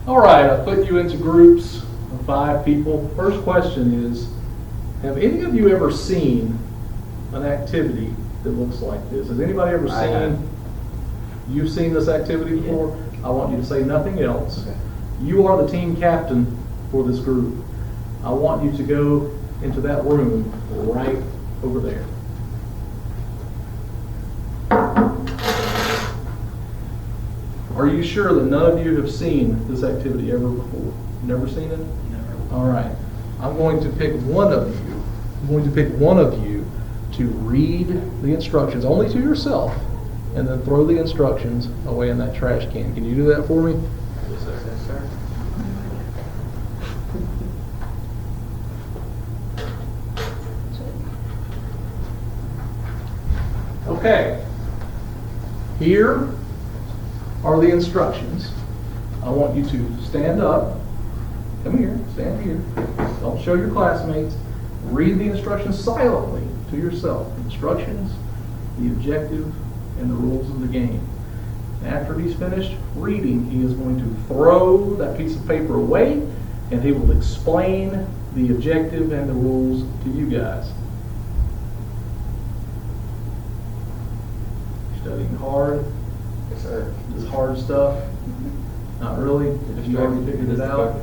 All right, I put you into groups of 5 people. First question is, have any of you ever seen an activity that looks like this? Has anybody ever I have. seen, you've seen this activity before? I want you to say nothing else. Okay. You are the team captain for this group. I want you to go into that room right over there. Are you sure that none of you have seen this activity ever before? Never seen it? Never. All right. I'm going to pick one of you. I'm going to pick one of you to read the instructions only to yourself and then throw the instructions away in that trash can. Can you do that for me? Yes, sir. Yes, sir. Okay. Here are the instructions. I want you to stand up. Come here, stand here. Don't show your classmates. Read the instructions silently to yourself. Instructions, the objective, and the rules of the game. After he's finished reading, he is going to throw that piece of paper away, and he will explain the objective and the rules to you guys. Studying hard. Yes, sir. This hard stuff? Not really? If you already figured it out?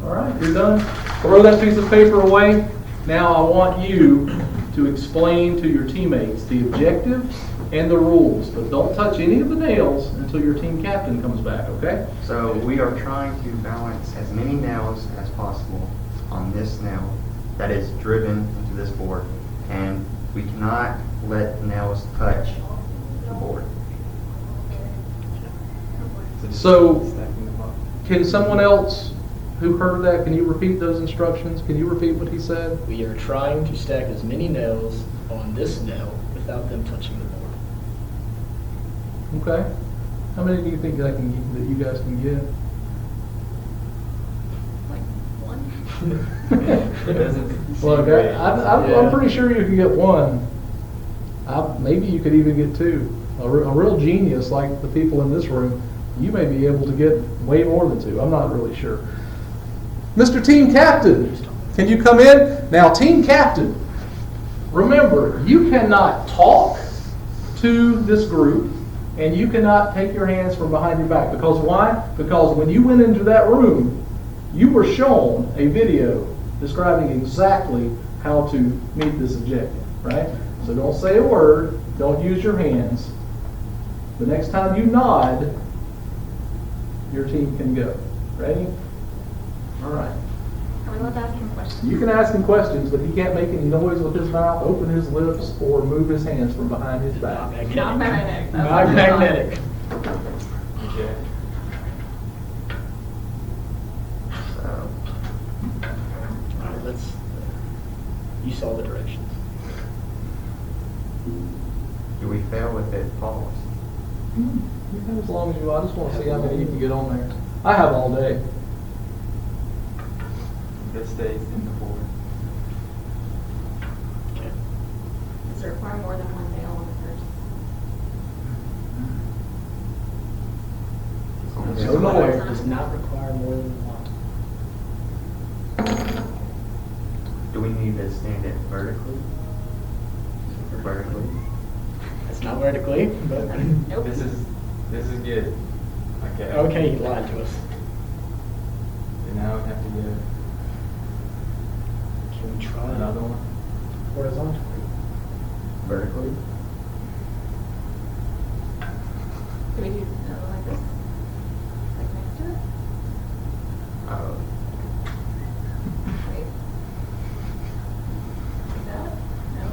All right, you're done. Throw that piece of paper away. Now I want you to explain to your teammates the objective and the rules, but don't touch any of the nails until your team captain comes back, okay? So we are trying to balance as many nails as possible on this nail that is driven into this board, and we cannot let nails touch the board. So, can someone else who heard that, can you repeat those instructions? Can you repeat what he said? We are trying to stack as many nails on this nail without them touching the board. Okay. How many do you think that you guys can get? Like one? Look, I'm pretty sure you can get one. Maybe you could even get 2. A real genius like the people in this room, you may be able to get way more than 2. I'm not really sure. Mr. Team Captain, can you come in? Now, Team Captain, remember, you cannot talk to this group and you cannot take your hands from behind your back. Because why? Because when you went into that room, you were shown a video describing exactly how to meet this objective, right? So don't say a word, don't use your hands. The next time you nod, your team can go. Ready? All right. Are we allowed to ask him questions? You can ask him questions, but he can't make any noise with his mouth, open his lips, or move his hands from behind his back. Not magnetic. That's Not what I magnetic. Okay. So, All right, you saw the directions. do we fail if it falls? You can as long as you. I just want to see how many you can get on there. I have all day. This stays in the board. Okay. Does it require more than one nail on the first? So nowhere. Does not require more than one. Do we need to stand it vertically? Or vertically? It's not vertically, but Nope. This is good. Okay. okay, he lied to us. So now we have to get Can we try another one. horizontally? Vertically? Do we do like this? Like next to it? Oh. Wait. Like that? No.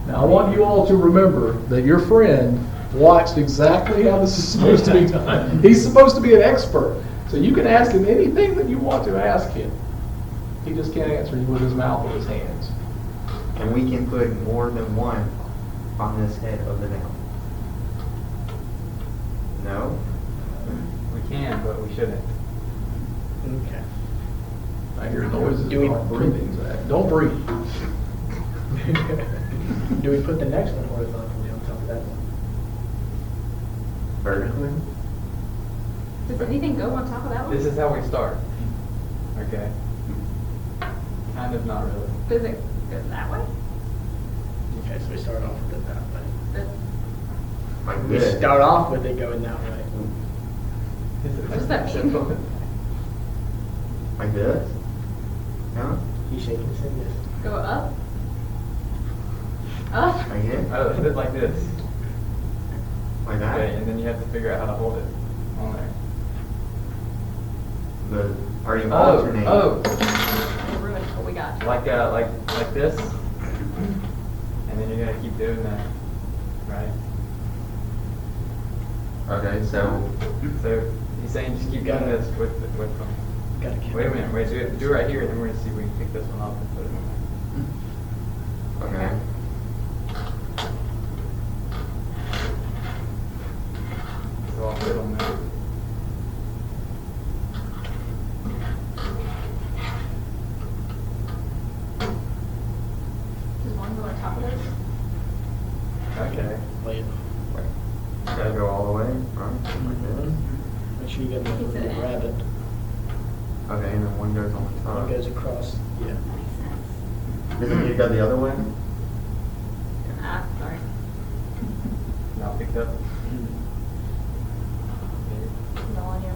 Now I want you all to remember that your friend watched exactly how this is supposed to be done. He's supposed to be an expert. So you can ask him anything that you want to ask him. He just can't answer you with his mouth or his hands. And we can put more than one on this head of the nail. No? We can, but we shouldn't. Okay. I hear noises. Do we- Don't breathe, Zach. Don't breathe. Do we put the next one horizontally on top of that one? Vertically? Does anything go on top of that one? This is how we start. Okay. Kind of, not really. Does it go that way? Okay, so we start off with it that way. This- Like We this? start off with it going that way. What does that mean? Like this? No? He's shaking his head yes. Go up? Up? Like this? Oh, hit it like this. Like that? Okay, and then you have to figure out how to hold it on there. Are you alternating? Oh, It ruined what we got. like this, and then you're gonna keep doing that, right? Okay, so, So he's saying just keep doing this with them. Gotta keep Wait a minute, wait, do it right here, and then we're gonna see if we can pick this one up and put it in there. okay. So I'll put it on there. Does one go on top of this? Okay. Lay it. Gotta go all the way, right? Like this? Make sure you get Keeps it the in. rabbit. Okay, and then one goes on the top. One goes across, yeah. Makes sense. Does it need to go the other way? Ah, sorry. Now picked up. No on you.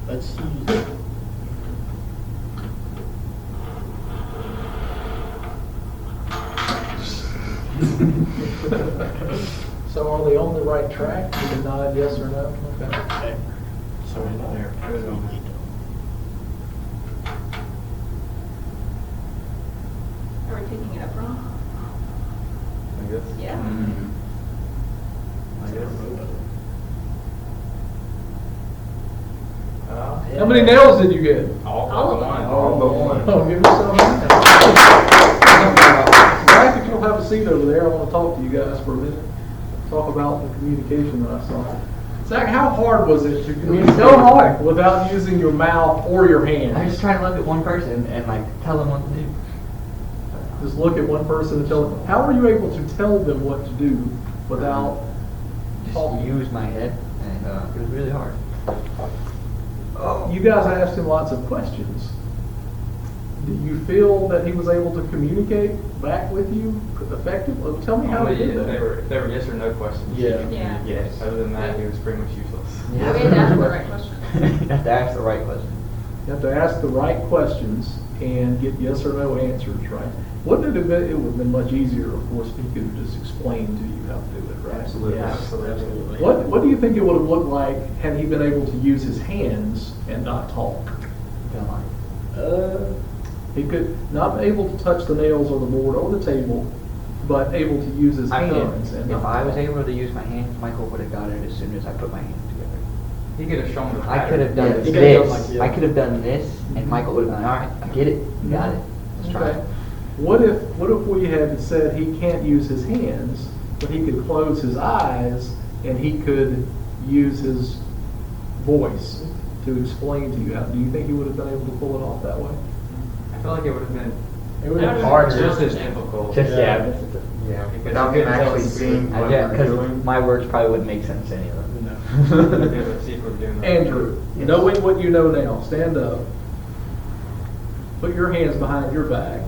Let's use. So are they on the right track? You can nod yes or no? Okay. Okay. So we're there. Are we picking it up wrong? Like this? Yeah. Like this? How many nails did you get? All All but of them. one. All but one. Oh, give yourself a hand. Zach, if you'll have a seat over there, I want to talk to you guys for a minute. Talk about the communication that I saw. Zach, how hard was it to communicate? so hard. Without using your mouth or your I was hands? just trying to look at one person and like tell them what to do. Just look at one person and tell them. How were you able to tell them what to do without Just talking? use my head, and it was really hard. You guys asked him lots of questions. Do you feel that he was able to communicate back with you effectively? Tell me how he Only did if that. they were yes or no questions. Yeah. Yeah. Yes. Other than that, he was pretty much useless. We had to ask the right question. You have to ask the right question. You have to ask the right questions and get yes or no answers, right? Wouldn't it have been, it would have been much easier, of course, if he could have just explained to you how to do it, right? Absolutely. Yeah, Absolutely. What do you think it would have looked like had he been able to use his hands and not talk? Don't lie. He could not be able to touch the nails or the board or the table, but able to use his I feel hands. And if not I was talk. able to use my hands, Michael would have got it as soon as I put my hands together. He could have shown the I pattern. could have done Yeah, he this. could have done like, yeah. I could have done this, and Michael would have gone, all right, I get it, you got it. Let's try Okay. it. What if we had said he can't use his hands, but he could close his eyes and he could use his voice to explain to you? Do you think he would have been able to pull it off that way? I feel like it would have been It would have been Hard. harder. just as difficult. Just, Yeah. yeah. Because Without you him couldn't tell actually us if we were- seeing what Yeah, we were because doing. my words probably wouldn't make sense to any of them. No. You'd be able to see if we were doing the right Andrew, Yes. knowing what you know now, stand up. Put your hands behind your back.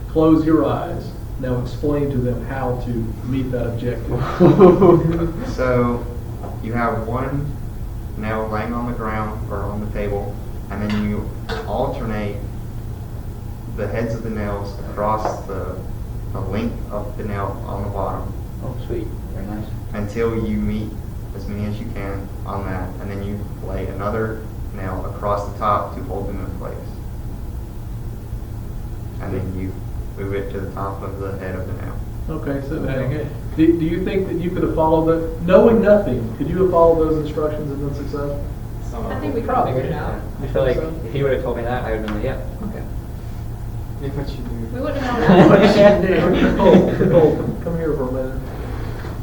Close your eyes. Now explain to them how to meet that objective. So, you have one nail laying on the ground or on the table, and then you alternate the heads of the nails across the length of the nail on the bottom Oh, sweet, very nice. until you meet as many as you can on that, and then you lay another nail across the top to hold them in place. And then you move it to the top of the head of the nail. Okay, so Very good. do you think that you could have followed knowing nothing, could you have followed those instructions and been successful? Some I of think it. we could have figured it out. I feel like if he would have told me that, I would have been like, yeah, okay. Yeah, but you do. We wouldn't have known What you that. can't do. Nicole, come here for a minute.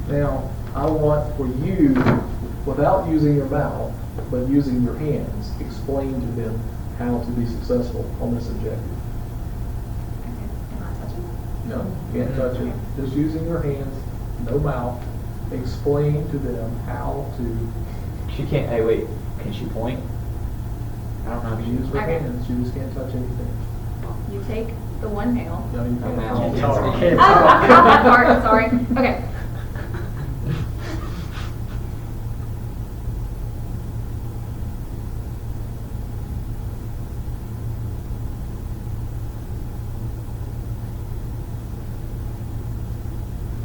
Now, I want for you, without using your mouth, but using your hands, explain to them how to be successful on this objective. Okay, am I touching? No, you can't touch it. Just using your hands, no mouth. Explain to them how to She can't, hey, wait, can she point? I don't know if she use her Okay. hands. You just can't touch anything. You take the one nail. No, you No can't. mouth. touch Sorry. it. Oh, I forgot that part, sorry. Okay.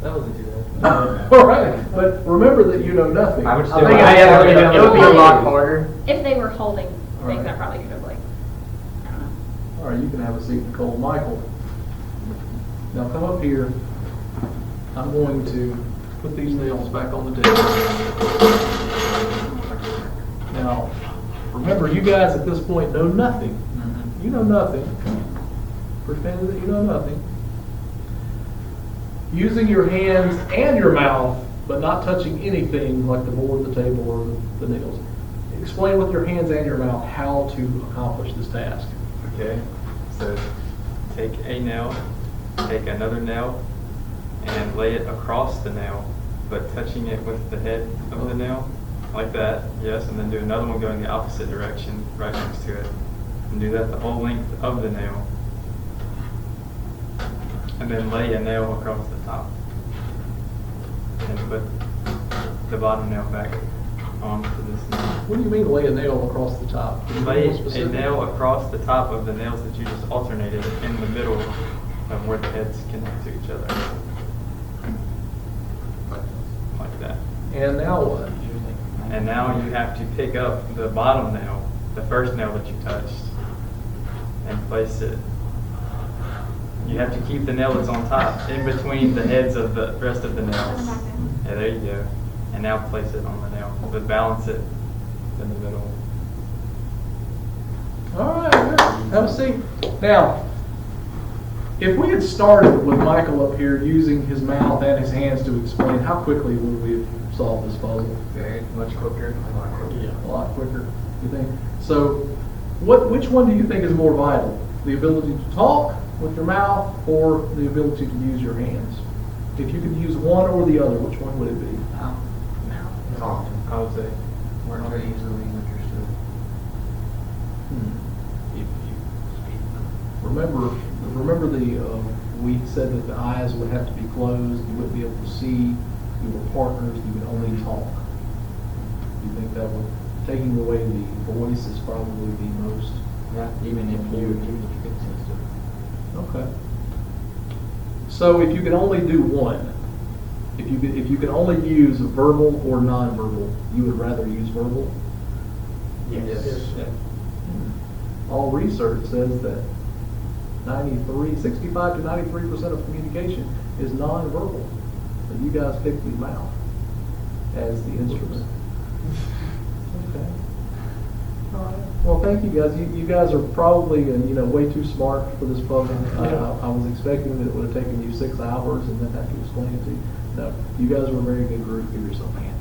That wasn't too bad. All right, but remember that you know nothing. I would still- think I it's- have to- It would be a lot Okay. harder. If they were holding All things, right. I probably could have like, I don't know. All right, you can have a seat, Nicole. Michael, now come up here. I'm going to put these nails back on the table. Now, remember, you guys at this point know nothing. You know nothing. Pretend that you know nothing. Using your hands and your mouth, but not touching anything like the board, the table, or the nails. Explain with your hands and your mouth how to accomplish this task. Okay, so take a nail, take another nail, and lay it across the nail, but touching it with the head of the nail, like that, yes, and then do another one going the opposite direction, right next to it. And do that the whole length of the nail. And then lay a nail across the top. And put the bottom nail back onto this nail. What do you mean lay a nail across the top? Can you be Lay more a specific? nail across the top of the nails that you just alternated in the middle of where the heads connect to each other. Like that. And now what? And now you have to pick up the bottom nail, the first nail that you touched, and place it. You have to keep the nail that's on top in between the heads of the rest of the nails. Yeah, there you go. And now place it on the nail, but balance it in the middle. All right, good. Have a seat. Now, if we had started with Michael up here using his mouth and his hands to explain, how quickly would we have solved this puzzle? Very much quicker. A lot quicker, you think? So, which one do you think is more vital? The ability to talk with your mouth or the ability to use your hands? If you could use one or the other, which one would it be? Talk. I would say. We're not easily understood. Remember we said that the eyes would have to be closed, you wouldn't be able to see, you were partners, you could only talk. You think that would, taking away the voice is probably the most, Yeah, even if you can sense it. okay. So if you could only do one, if you could only use verbal or nonverbal, you would rather use verbal? Yes. All research says that 65 to 93% of communication is nonverbal. But you guys picked the mouth as the instrument. Okay. All right. Well, thank you guys. You guys are probably way too smart for this puzzle. I was expecting that it would have taken you 6 hours and then have to explain it to you. No, you guys were a very good group. Give yourself a hand.